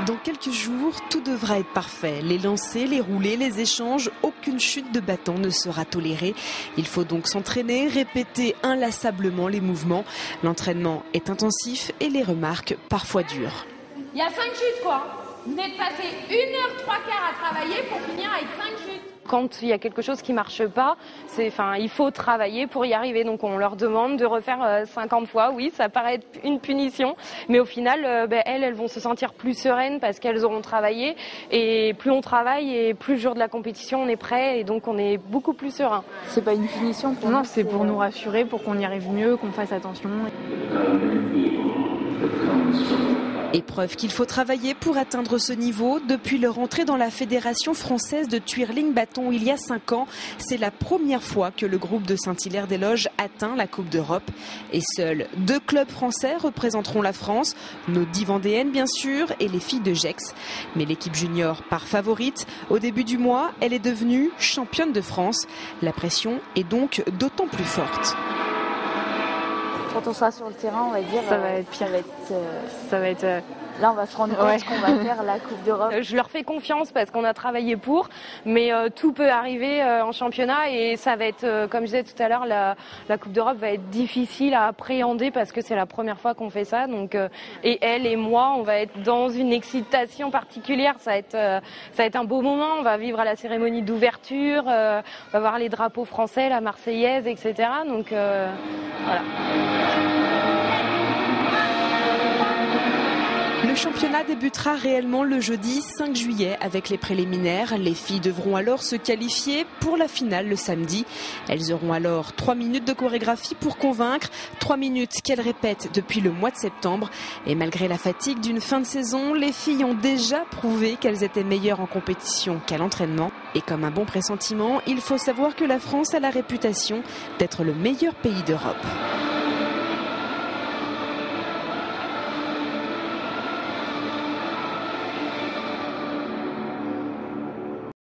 Dans quelques jours, tout devra être parfait. Les lancers, les roulés, les échanges, aucune chute de bâton ne sera tolérée. Il faut donc s'entraîner, répéter inlassablement les mouvements. L'entraînement est intensif et les remarques parfois dures. Il y a 5 chutes quoi. Vous venez de passer 1h 3/4 à travailler pour finir avec 5 chutes. Quand il y a quelque chose qui ne marche pas, il faut travailler pour y arriver. Donc on leur demande de refaire 50 fois. Oui, ça paraît être une punition, mais au final, elles vont se sentir plus sereines parce qu'elles auront travaillé. Et plus on travaille et plus le jour de la compétition, on est prêt et donc on est beaucoup plus serein. C'est pas une punition pour nous. Non, c'est pour nous rassurer, pour qu'on y arrive mieux, qu'on fasse attention. Épreuve qu'il faut travailler pour atteindre ce niveau. Depuis leur entrée dans la Fédération française de twirling bâton il y a 5 ans, c'est la première fois que le groupe de Saint-Hilaire-des-Loges atteint la Coupe d'Europe. Et seuls 2 clubs français représenteront la France, nos 10 Vendéennes bien sûr et les filles de Gex. Mais l'équipe junior part favorite. Au début du mois, elle est devenue championne de France. La pression est donc d'autant plus forte. Quand on sera sur le terrain, on va dire ça va être pire. Ça va être là, on va se rendre compte qu'on va faire la Coupe d'Europe. Je leur fais confiance parce qu'on a travaillé pour, mais tout peut arriver en championnat et ça va être, comme je disais tout à l'heure, la Coupe d'Europe va être difficile à appréhender parce que c'est la première fois qu'on fait ça. Donc, et elle et moi, on va être dans une excitation particulière. Ça va être un beau moment. On va vivre à la cérémonie d'ouverture, on va voir les drapeaux français, la Marseillaise, etc. Donc voilà. Le championnat débutera réellement le jeudi 5 juillet avec les préliminaires. Les filles devront alors se qualifier pour la finale le samedi. Elles auront alors 3 minutes de chorégraphie pour convaincre, 3 minutes qu'elles répètent depuis le mois de septembre. Et malgré la fatigue d'une fin de saison, les filles ont déjà prouvé qu'elles étaient meilleures en compétition qu'à l'entraînement. Et comme un bon pressentiment, il faut savoir que la France a la réputation d'être le meilleur pays d'Europe.